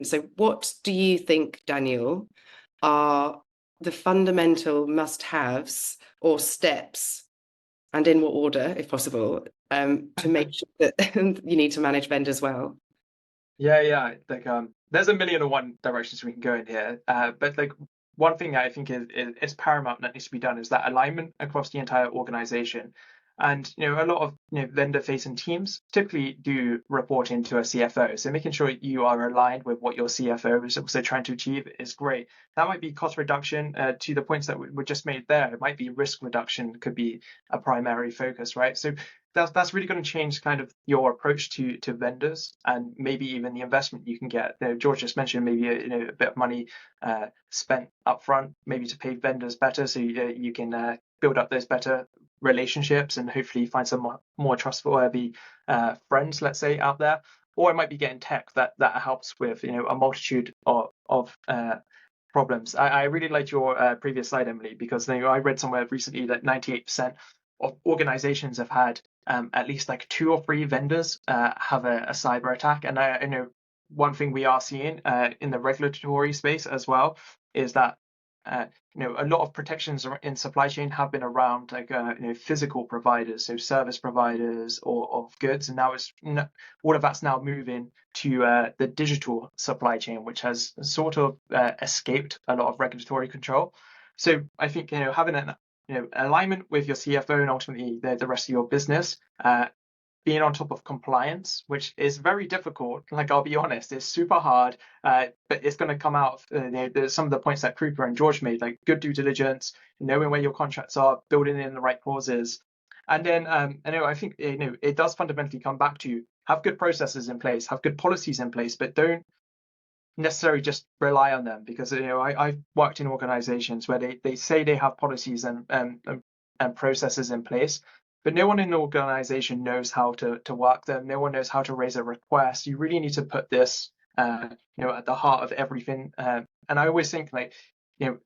So what do you think, Daniel, are the fundamental must-haves or steps, and in what order, if possible, to make sure that you need to manage vendors well? Yeah. Like, there's a million and one directions we can go in here. But like one thing I think is paramount that needs to be done is that alignment across the entire organization. And a lot of vendor-facing teams typically do report into a CFO. So making sure you are aligned with what your CFO is also trying to achieve is great. That might be cost reduction to the points that were just made there. It might be risk reduction, could be a primary focus, right? So that's really going to change kind of your approach to vendors and maybe even the investment you can get. George just mentioned maybe a bit of money spent upfront, maybe to pay vendors better, so you can build up those better relationships and hopefully find some more trustworthy friends, let's say, out there. Or it might be getting tech that helps with a multitude of problems. I really liked your previous slide, Emily, because I read somewhere recently that 98% of organizations have had at least like 2 or 3 vendors have a cyber attack. And I know one thing we are seeing in the regulatory space as well is that a lot of protections in supply chain have been around like physical providers, so service providers or of goods, and now all of that's now moving to the digital supply chain, which has sort of escaped a lot of regulatory control. So I think having an alignment with your CFO and ultimately the rest of your business, being on top of compliance, which is very difficult. Like, I'll be honest, it's super hard, but it's going to come out. There's some of the points that Krupa and George made, like good due diligence, knowing where your contracts are, building in the right clauses. And then I think it does fundamentally come back to have good processes in place, have good policies in place, but don't necessarily just rely on them, because I've worked in organizations where they say they have policies and processes in place, but no one in the organization knows how to work them. No one knows how to raise a request. You really need to put this at the heart of everything. And I always think like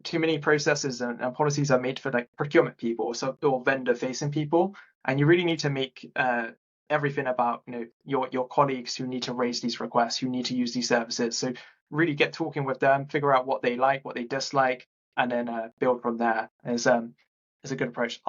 too many processes and policies are made for like procurement people or vendor facing people, and you really need to make everything about your colleagues who need to raise these requests, who need to use these services. So really get talking with them, figure out what they like, what they dislike, and then build from there is a good approach.